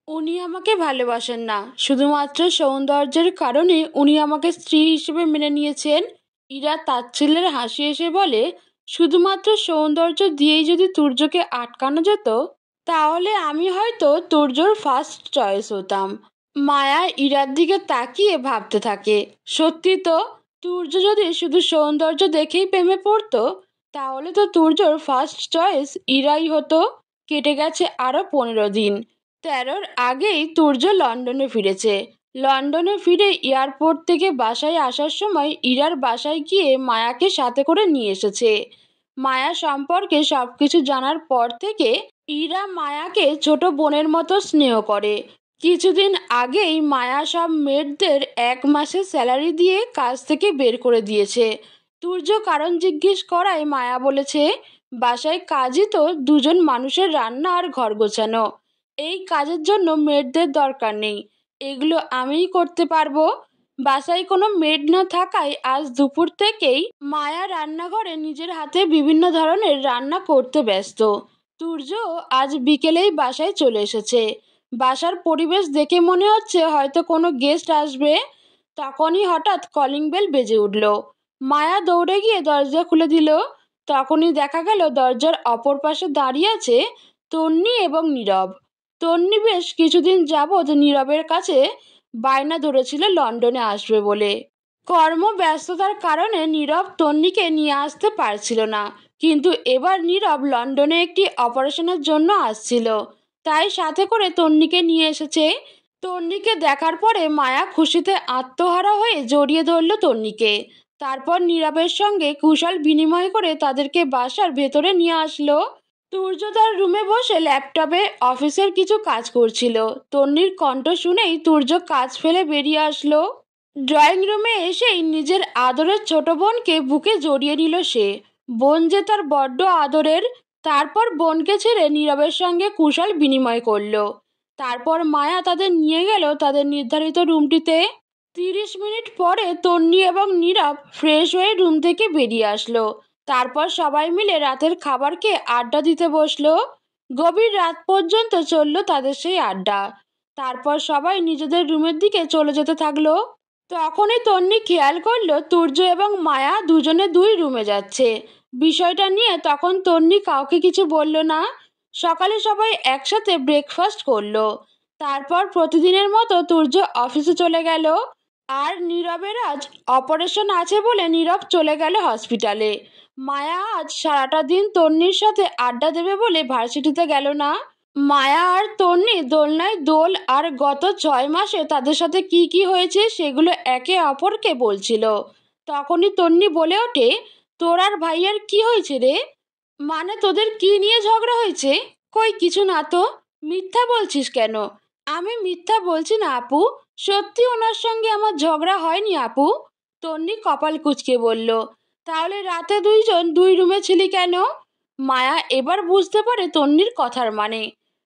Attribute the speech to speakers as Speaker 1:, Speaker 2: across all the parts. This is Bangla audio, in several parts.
Speaker 1: উনি আমাকে ভালোবাসেন না, শুধুমাত্র সৌন্দর্যের কারণে উনি আমাকে স্ত্রী হিসেবে মেনে নিয়েছেন। ইরা তাচ্ছিল্যের হাসি এসে বলে, শুধুমাত্র সৌন্দর্য দিয়েই যদি তুর্যকে আটকানো যেত, তাহলে আমি হয়তো তুর্যর ফার্স্ট চয়েস হতাম। মায়া ইরার দিকে তাকিয়ে ভাবতে থাকে, সত্যি তো, তুর্য যদি শুধু সৌন্দর্য দেখেই প্রেমে পড়তো, তাহলে তো তুর্যর ফার্স্ট চয়েস ইরাই হতো। কেটে গেছে আরো 15 দিন। 13-র আগেই তুর্য লন্ডনে ফিরেছে। লন্ডনে ফিরে এয়ারপোর্ট থেকে বাসায় আসার সময় ইরার বাসায় গিয়ে মায়াকে সাথে করে নিয়ে এসেছে। মায়া সম্পর্কে সবকিছু জানার পর থেকে ইরা মায়াকে ছোট বোনের মতো স্নেহ করে। কিছুদিন আগেই মায়া সব মেয়েদের 1 মাসের স্যালারি দিয়ে কাজ থেকে বের করে দিয়েছে। তুর্য কারণ জিজ্ঞেস করায় মায়া বলেছে, বাসায় কাজই তো দুজন মানুষের রান্না আর ঘর গোছানো। এই কাজের জন্য মেয়েদের দরকার নেই, এগুলো আমিই করতে পারবো। বাসায় কোনো মেড না থাকায় আজ দুপুর থেকেই মায়া রান্নাঘরে নিজের হাতে বিভিন্ন ধরনের রান্না করতে ব্যস্ত। তুর্য আজ বিকেলেই বাসায় চলে এসেছে। বাসার পরিবেশ দেখে মনে হচ্ছে হয়তো কোনো গেস্ট আসবে। তখনই হঠাৎ কলিং বেল বেজে উঠল। মায়া দৌড়ে গিয়ে দরজা খুলে দিল। তখনই দেখা গেল দরজার অপর পাশে দাঁড়িয়ে আছে তন্নি এবং নীরব। তন্নি বেশ কিছুদিন যাবৎ নীরবের কাছে বায়না ধরেছিল লন্ডনে আসবে বলে। কর্মব্যস্ততার কারণে নীরব তন্নিকে নিয়ে আসতে পারছিল না, কিন্তু এবার নীরব লন্ডনে একটি অপারেশনের জন্য আসছিল, তাই সাথে করে তন্নিকে নিয়ে এসেছে। তন্নিকে দেখার পরে মায়া খুশিতে আত্মহারা হয়ে জড়িয়ে ধরল তন্নিকে। তারপর নীরবের সঙ্গে কুশল বিনিময় করে তাদেরকে বাসার ভেতরে নিয়ে আসলো। তুর্য তার রুমে বসে ল্যাপটপে অফিসের কিছু কাজ করছিল। তন্নির কণ্ঠ শুনেই তুর্য কাজ ফেলে বেরিয়ে আসলো। ড্রয়িং রুমে এসেই নিজের আদরের ছোট বোনকে বুকে জড়িয়ে নিল সে। বোন যে তার বড্ড আদরের। তারপর বোনকে ছেড়ে নীরবের সঙ্গে কুশল বিনিময় করলো। তারপর মায়া তাদের নিয়ে গেল তাদের নির্ধারিত রুমটিতে। 30 মিনিট পরে তন্নি এবং নীরব ফ্রেশ হয়ে রুম থেকে বেরিয়ে আসলো। তারপর সবাই মিলে রাতের খাবার খেয়ে আড্ডা দিতে বসলো। গভীর রাত পর্যন্ত চলল তাদের সেই আড্ডা। তারপর সবাই নিজেদের রুমের দিকে চলে যেতে থাকলো। তখনই তন্নি খেয়াল করলো তুর্য এবং মায়া দুজনে 2 রুমে যাচ্ছে। বিষয়টা নিয়ে তখন তন্নি কাউকে কিছু বলল না। সকালে সবাই একসাথে ব্রেকফাস্ট করলো। তারপর প্রতিদিনের মতো তুর্য অফিসে চলে গেল। আর নীরবের আজ অপারেশন আছে বলে নীরব চলে গেল হসপিটালে। মায়া আজ সারাটা দিন তন্নির সাথে আড্ডা দেবে বলে ভার্সিটিতে গেল না। মায়া আর তন্নি দোলনায় দোল আর গত 6 মাসে তাদের সাথে কি কি হয়েছে সেগুলো একে অপরকে বলছিল। তখনই তন্নি বলে ওঠে, তোর আর ভাইয়ার কি হয়েছে রে? মানে তোদের কি নিয়ে ঝগড়া হয়েছে? কই কিছু না তো। মিথ্যা বলছিস কেন? আমি মিথ্যা বলছি না আপু, সত্যি ওনার সঙ্গে আমার ঝগড়া হয়নি আপু। তন্নি কপাল কুঁচকে বলল, তাহলে রাতে 2 জন 2 রুমে ছিলি কেন? মায়া এবার বুঝতে পারে তন্নির কথার মানে।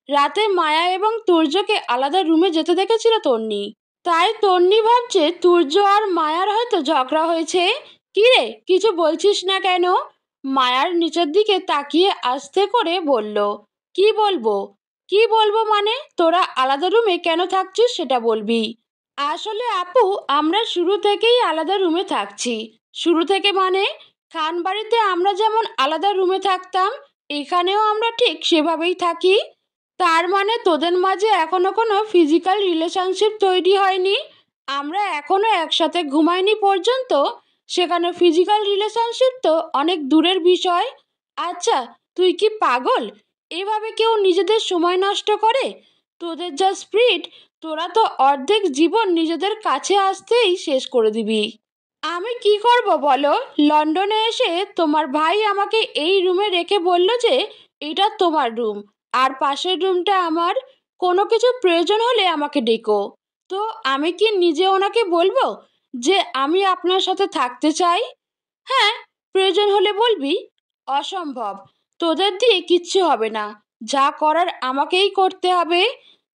Speaker 1: রাতে মায়া এবং তুর্যকে আলাদা রুমে যেতে দেখেছিল তন্নি। তাই তন্নি ভাবছে তুর্য আর মায়ার হয়তো ঝগড়া হয়েছে। কিরে কিছু বলছিস না কেন? মায়ার নিচের দিকে তাকিয়ে আস্তে করে বলল, কি বলবো? কি বলবো মানে তোরা আলাদা রুমে কেন থাকছিস সেটা বলবি। আসলে আপু, আমরা শুরু থেকেই আলাদা রুমে থাকছি। শুরু থেকে মানে? খানবাড়িতে আমরা যেমন আলাদা রুমে থাকতাম, এখানেও আমরা ঠিক সেভাবেই থাকি। তার মানে তোদের মাঝে এখনো কোনো ফিজিক্যাল রিলেশনশিপ তৈরি হয়নি? আমরা এখনো একসাথে ঘুমাইনি পর্যন্ত, সেখানে ফিজিক্যাল রিলেশনশিপ তো অনেক দূরের বিষয়। আচ্ছা, তুই কি পাগল? এভাবে কেউ নিজেদের সময় নষ্ট করে? তোদের যা স্পিরিট, তোরা তো অর্ধেক জীবন নিজেদের কাছে আসতেই শেষ করে দিবি। আমি কি করব বলো? লন্ডনে এসে তোমার ভাই আমাকে এই রুমে রেখে বলল যে এটা তোমার রুম আর পাশের রুমটা আমার। কোনো কিছু প্রয়োজন হলে আমাকে ডেকো। তো আমি কি নিজে ওনাকে বলবো যে আমি আপনার সাথে থাকতে চাই? হ্যাঁ, প্রয়োজন হলে বলবি। অসম্ভব, তোদের দিয়ে কিচ্ছু হবে না। যা করার আমাকেই করতে হবে।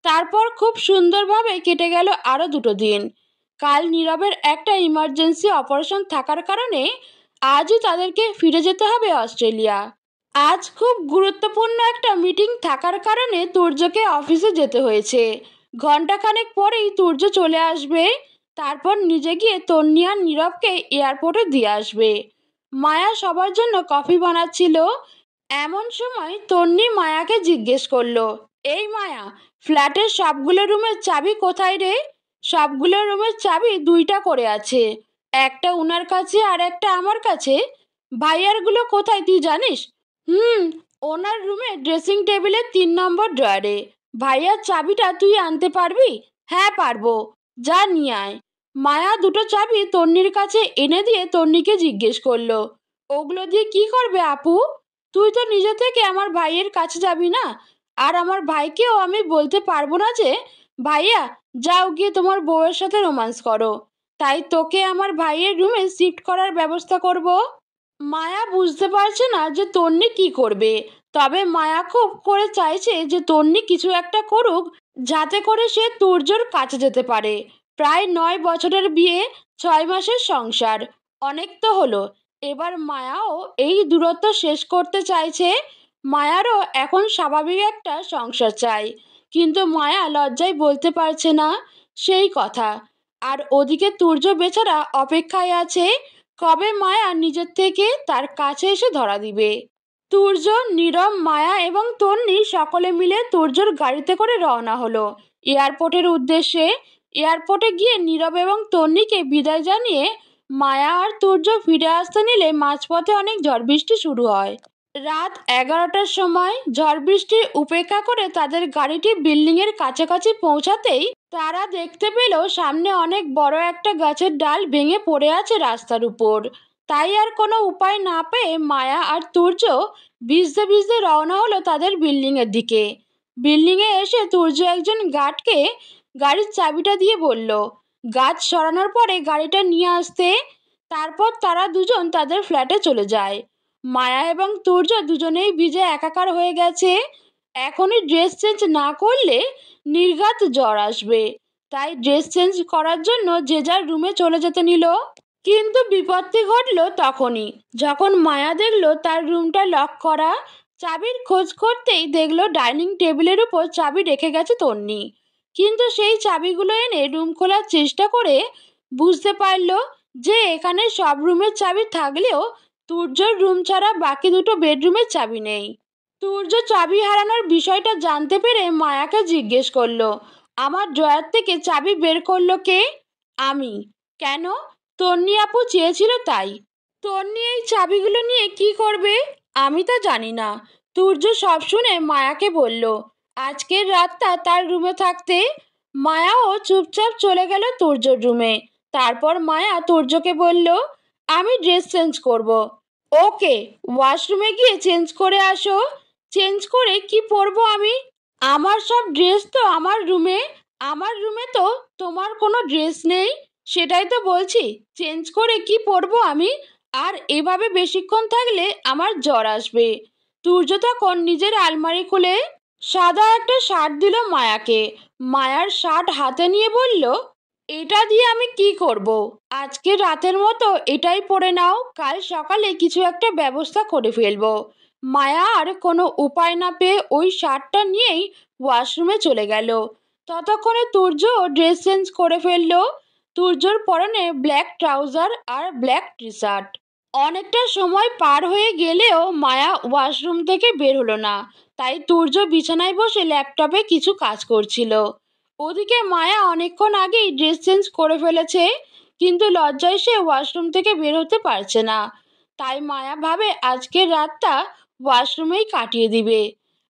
Speaker 1: তারপর খুব সুন্দরভাবে কেটে গেল আরও 2 দিন। কাল নীরবের একটা ইমার্জেন্সি অপারেশন থাকার কারণে আজই তাদেরকে ফিরে যেতে হবে অস্ট্রেলিয়া। আজ খুব গুরুত্বপূর্ণ একটা মিটিং থাকার কারণে তুর্যকে অফিসে যেতে হয়েছে। ঘন্টাখানেক পরেই তুর্য চলে আসবে। তারপর নিজে গিয়ে তন্নি আর নীরবকে এয়ারপোর্টে দিয়ে আসবে। মায়া সবার জন্য কফি বানাচ্ছিল। এমন সময় তন্নি মায়াকে জিজ্ঞেস করলো, এই মায়া, ফ্ল্যাটের সবগুলো রুমের চাবি কোথায় রে? সবগুলো রুমের চাবি দুইটা করে আছে, একটা উনার কাছে আর একটা আমার কাছে। ভাইয়ারগুলো কোথায় তুই জানিস? হুম, ওনার রুমে ড্রেসিং টেবিলের 3 নম্বর ড্রয়ারে। ভাইয়ার চাবিটা তুই আনতে পারবি? হ্যাঁ পারবো, যা নিয়ে আয়। মায়া দুটো চাবি তন্নির কাছে এনে দিয়ে তন্নিকে জিজ্ঞেস করলো, ওগুলো দিয়ে কি করবে আপু? তুই তো নিজে থেকে আমার ভাইয়ের কাছে যাবি না, আর আমার ভাইকেও আমি বলতে পারবো না যে ভাইয়া যাও গিয়ে তোমার বউয়ের সাথে রোম্যান্স করো, তাই তোকে আমার ভাইয়ের রুমে শিফট করার ব্যবস্থা করব। মায়া বুঝতে পারছে না যে তন্নি কি করবে, তবে মায়া খুব করে চাইছে যে তন্নি কিছু একটা করুক যাতে করে সে তুর্যর কাছে যেতে পারে। প্রায় 9 বছরের বিয়ে, 6 মাসের সংসার, অনেক তো হলো। এবার মায়াও এই দূরত্ব শেষ করতে চাইছে। মায়ারও এখন স্বাভাবিক একটা সংসার চাই, কিন্তু মায়া লজ্জায় বলতে পারছে না সেই কথা। আর ওদিকে তুর্য বেচারা অপেক্ষায় আছে কবে মায়া নিজের থেকে তার কাছে এসে ধরা দিবে। তুর্য, নীরব, মায়া এবং তন্নি সকলে মিলে তুর্যর গাড়িতে করে রওনা হলো এয়ারপোর্টের উদ্দেশ্যে। এয়ারপোর্টে গিয়ে নীরব এবং তন্নিকে বিদায় জানিয়ে মায়া আর তুর্য ফিরে আসতে নিলে মাঝপথে অনেক ঝড় বৃষ্টি শুরু হয়। রাত 11টার সময় ঝড় বৃষ্টি উপেক্ষা করে তাদের গাড়িটি বিল্ডিংয়ের কাছাকাছি পৌঁছাতেই তারা দেখতে পেল সামনে অনেক বড় একটা গাছের ডাল ভেঙে পড়ে আছে রাস্তার উপর। তাই আর কোনো উপায় না পেয়ে মায়া আর তুর্য ভিজতে ভিজতে রওনা হলো তাদের বিল্ডিংয়ের দিকে। বিল্ডিংয়ে এসে তুর্য একজন গার্ডকে গাড়ির চাবিটা দিয়ে বলল গাছ সরানোর পরে গাড়িটা নিয়ে আসতে। তারপর তারা দুজন তাদের ফ্ল্যাটে চলে যায়। মায়া এবং তুর্য দুজনেই ভিজে একাকার হয়ে গেছে। এখনই ড্রেস চেঞ্জ না করলে নির্ঘাত জ্বর আসবে, তাই ড্রেস চেঞ্জ করার জন্য যে যার রুমে চলে যেতে নিল। কিন্তু বিপত্তি ঘটল তখনই, যখন মায়া দেখলো তার রুমটা লক করা। চাবির খোঁজ করতেই দেখলো ডাইনিং টেবিলের উপর চাবি রেখে গেছে তন্নি। কিন্তু সেই চাবিগুলো এনে রুম খোলার চেষ্টা করে বুঝতে পারলো যে এখানে সব রুমের চাবি থাকলেও তুর্যর রুম ছাড়া বাকি দুটো বেডরুমের চাবি নেই। তুর্য চাবি হারানোর বিষয়টা জানতে পেরে মায়াকে জিজ্ঞেস করলো, আমার ড্রয়ার থেকে চাবি বের করলো কে? আমি। কেন? তন্নি আপু চেয়েছিল তাই। তন্নি এই চাবিগুলো নিয়ে কি করবে? আমি তা জানি না। তুর্য সব শুনে মায়াকে বলল আজকের রাতটা তার রুমে থাকতে। মায়াও চুপচাপ চলে গেল তুর্যর রুমে। তারপর মায়া তুর্যকে বলল আমি ড্রেস চেঞ্জ করব। ওকে, ওয়াশরুমে গিয়ে চেঞ্জ করে আসো। চেঞ্জ করে কি পরবো আমি? আমার সব ড্রেস তো আমার রুমে। আমার রুমে তো তোমার কোনো ড্রেস নেই, সেটাই তো বলছি। চেঞ্জ করে কি পরবো আমি? আর এভাবে বেশিক্ষণ থাকলে আমার জ্বর আসবে। তুর্য তখন নিজের আলমারি খুলে সাদা একটা শার্ট দিল মায়াকে। মায়ার শার্ট হাতে নিয়ে বলল এটা দিয়ে আমি কি করব? আজকে রাতের মতো এটাই পরে নাও, কাল সকালে কিছু একটা ব্যবস্থা করে ফেলবো। মায়া আর কোনো উপায় না পেয়ে ওই শার্টটা নিয়েই ওয়াশরুমে চলে গেল। ততক্ষণে তুর্য ড্রেস চেঞ্জ করে ফেললো। তুর্যর পরনে ব্ল্যাক ট্রাউজার আর ব্ল্যাক টি শার্ট। অনেকটা সময় পার হয়ে গেলেও মায়া ওয়াশরুম থেকে বের হলো না, তাই তুর্য বিছানায় বসে ল্যাপটপে কিছু কাজ করছিল। ওদিকে মায়া অনেকক্ষণ আগেই ড্রেস চেঞ্জ করে ফেলেছে, কিন্তু লজ্জায় সে ওয়াশরুম থেকে বের হতে পারছে না। তাই মায়া ভাবে আজকের রাতটা ওয়াশরুমেই কাটিয়ে দিবে।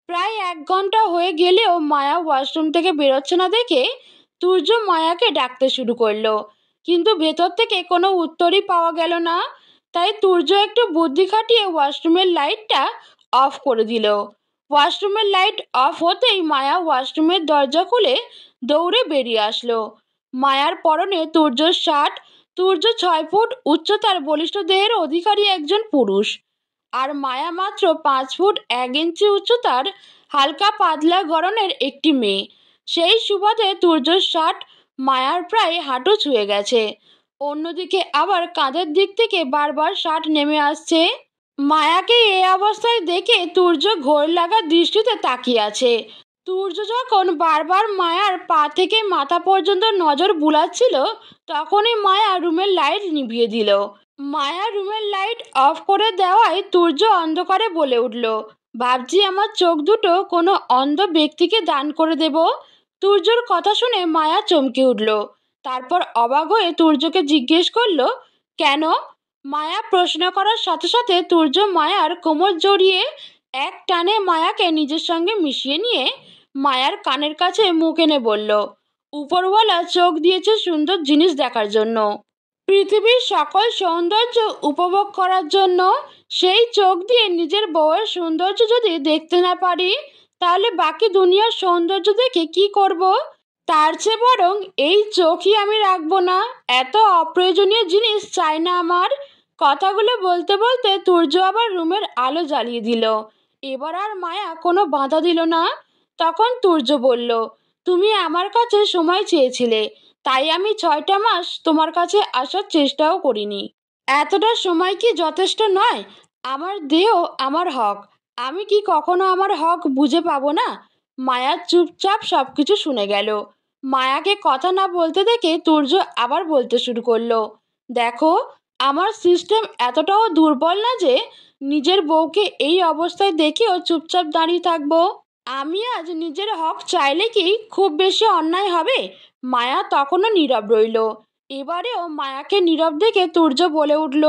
Speaker 1: প্রায় 1 ঘন্টা হয়ে গেলেও মায়া ওয়াশরুম থেকে বেরোচ্ছে না দেখে তুর্য মায়াকে ডাকতে শুরু করলো, কিন্তু ভেতর থেকে কোনো উত্তরই পাওয়া গেল না। তাই তুর্য একটু বুদ্ধি খাটিয়ে ওয়াশরুমের লাইটটা অফ করে দিল। ওয়াশরুমের লাইট অফ হতেই মায়া ওয়াশরুমের দরজা খুলে দৌড়ে বেরিয়ে আসলো। মায়ার পরনে তুর্যর শার্ট। তুর্য 6 ফুট উচ্চতার বলিষ্ঠ দেহের অধিকারী একজন পুরুষ, আর মায়া মাত্র 5 ফুট 1 ইঞ্চি উচ্চতার হালকা পাতলা গড়নের একটি মেয়ে। সেই সুবাদে তুর্যর শার্ট মায়ার প্রায় হাঁটু ছুঁয়ে গেছে। অন্যদিকে আবার কাঁধের দিক থেকে বারবার শার্ট নেমে আসছে। মায়াকে এই অবস্থায় দেখে তুর্য ঘোর লাগা দৃষ্টিতে তাকিয়ে আছে। তুর্য যখন বারবার মায়ার পা থেকে মাথা পর্যন্ত নজর বুলাচ্ছিল, তখনই মায়া রুমের লাইট নিভিয়ে দিল। মায়া রুমের লাইট অফ করে দেওয়ায় তুর্য অন্ধকারে বলে উঠল, ভাবছি আমার চোখ দুটো কোনো অন্ধ ব্যক্তিকে দান করে দেব। তুর্যর কথা শুনে মায়া চমকে উঠল। তারপর অবাক হয়ে তুর্যকে জিজ্ঞেস করলো, কেন? মায়া প্রশ্ন করার সাথে সাথে তুর্য মায়ার কোমর জড়িয়ে এক টানে মায়াকে নিজের সঙ্গে মিশিয়ে নিয়ে মায়ার কানের কাছে মুখ এনে বলল, উপরওয়ালা চোখ দিয়েছে সুন্দর জিনিস দেখার জন্য, পৃথিবীর সকল সৌন্দর্য উপভোগ করার জন্য। সেই চোখ দিয়ে নিজের বউয়ের সৌন্দর্য যদি দেখতে না পারি, তাহলে বাকি দুনিয়ার সৌন্দর্য দেখে কি করব? তার চেয়ে বরং এই চোখই আমি রাখবো না। এত অপ্রয়োজনীয় জিনিস চাই না আমার। কথাগুলো বলতে বলতে তুর্য আবার রুমের আলো জ্বালিয়ে দিল। এবার আর মায়া কোনো বাধা দিল না। তখন তুর্য বলল, তুমি আমার কাছে সময় চেয়েছিলে, তাই আমি 6টা মাস তোমার কাছে আসার চেষ্টাও করিনি। এতটা সময় কি যথেষ্ট নয়? আমার দেহ আমার হক। আমি কি কখনো আমার হক বুঝে পাবো না? মায়া চুপচাপ সবকিছু শুনে গেল। মায়াকে কথা না বলতে দেখে তুর্য আবার বলতে শুরু করলো, দেখো, আমার সিস্টেম এতটাও দুর্বল না যে নিজের বউকে এই অবস্থায় দেখেও চুপচাপ দাঁড়িয়ে থাকবো। আমি আজ নিজের হক চাইলে কি খুব বেশি অন্যায় হবে? মায়া তখনও নীরব রইল। এবারেও মায়াকে নীরব দেখে তুর্য বলে উঠল,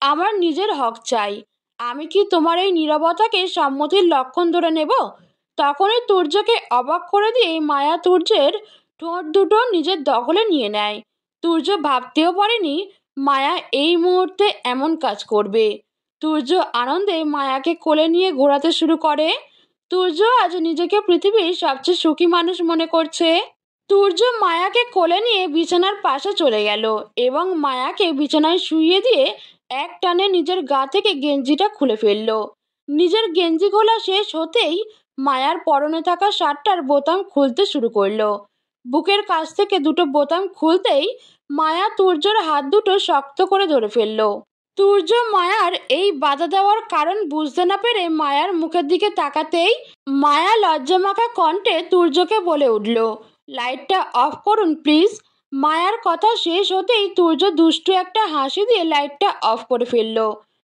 Speaker 1: আমার নিজের হক চাই। আমি কি তোমার এই নীরবতাকে সম্মতির লক্ষণ ধরে নেব? তখনই তুর্যকে অবাক করে দিয়ে মায়া তুর্যের ঠোঁট দুটো নিজের দখলে নিয়ে নেয়। তুর্য ভাবতেও পারেনি মায়া এই মুহূর্তে এমন কাজ করবে। তুর্য আনন্দে মায়াকে কোলে নিয়ে ঘোরাতে শুরু করে। তুর্য আজ নিজেকে পৃথিবীর সবচেয়ে সুখী মানুষ মনে করছে। তুর্য মায়াকে কোলে নিয়ে বিছানার পাশে চলে গেল এবং মায়াকে বিছানায় শুইয়ে দিয়ে এক টানে নিজের গা থেকে গেঞ্জিটা খুলে ফেলল। নিজের গেঞ্জি খোলা শেষ হতেই মায়ার পরনে থাকা শার্টটার বোতাম খুলতে শুরু করলো। বুকের কাছ থেকে দুটো বোতাম খুলতেই মায়া তুর্যর হাত দুটো শক্ত করে ধরে ফেলল। তুর্য মায়ার এই বাধা দেওয়ার কারণ বুঝতে না পেরে মায়ার মুখের দিকে তাকাতেই মায়া লজ্জামাখা কণ্ঠে তুর্যকে বলে উঠল, লাইটটা অফ করুন প্লিজ। মায়ার কথা শেষ হতেই তুর্য দুষ্টু একটা হাসি দিয়ে লাইটটা অফ করে ফেলল।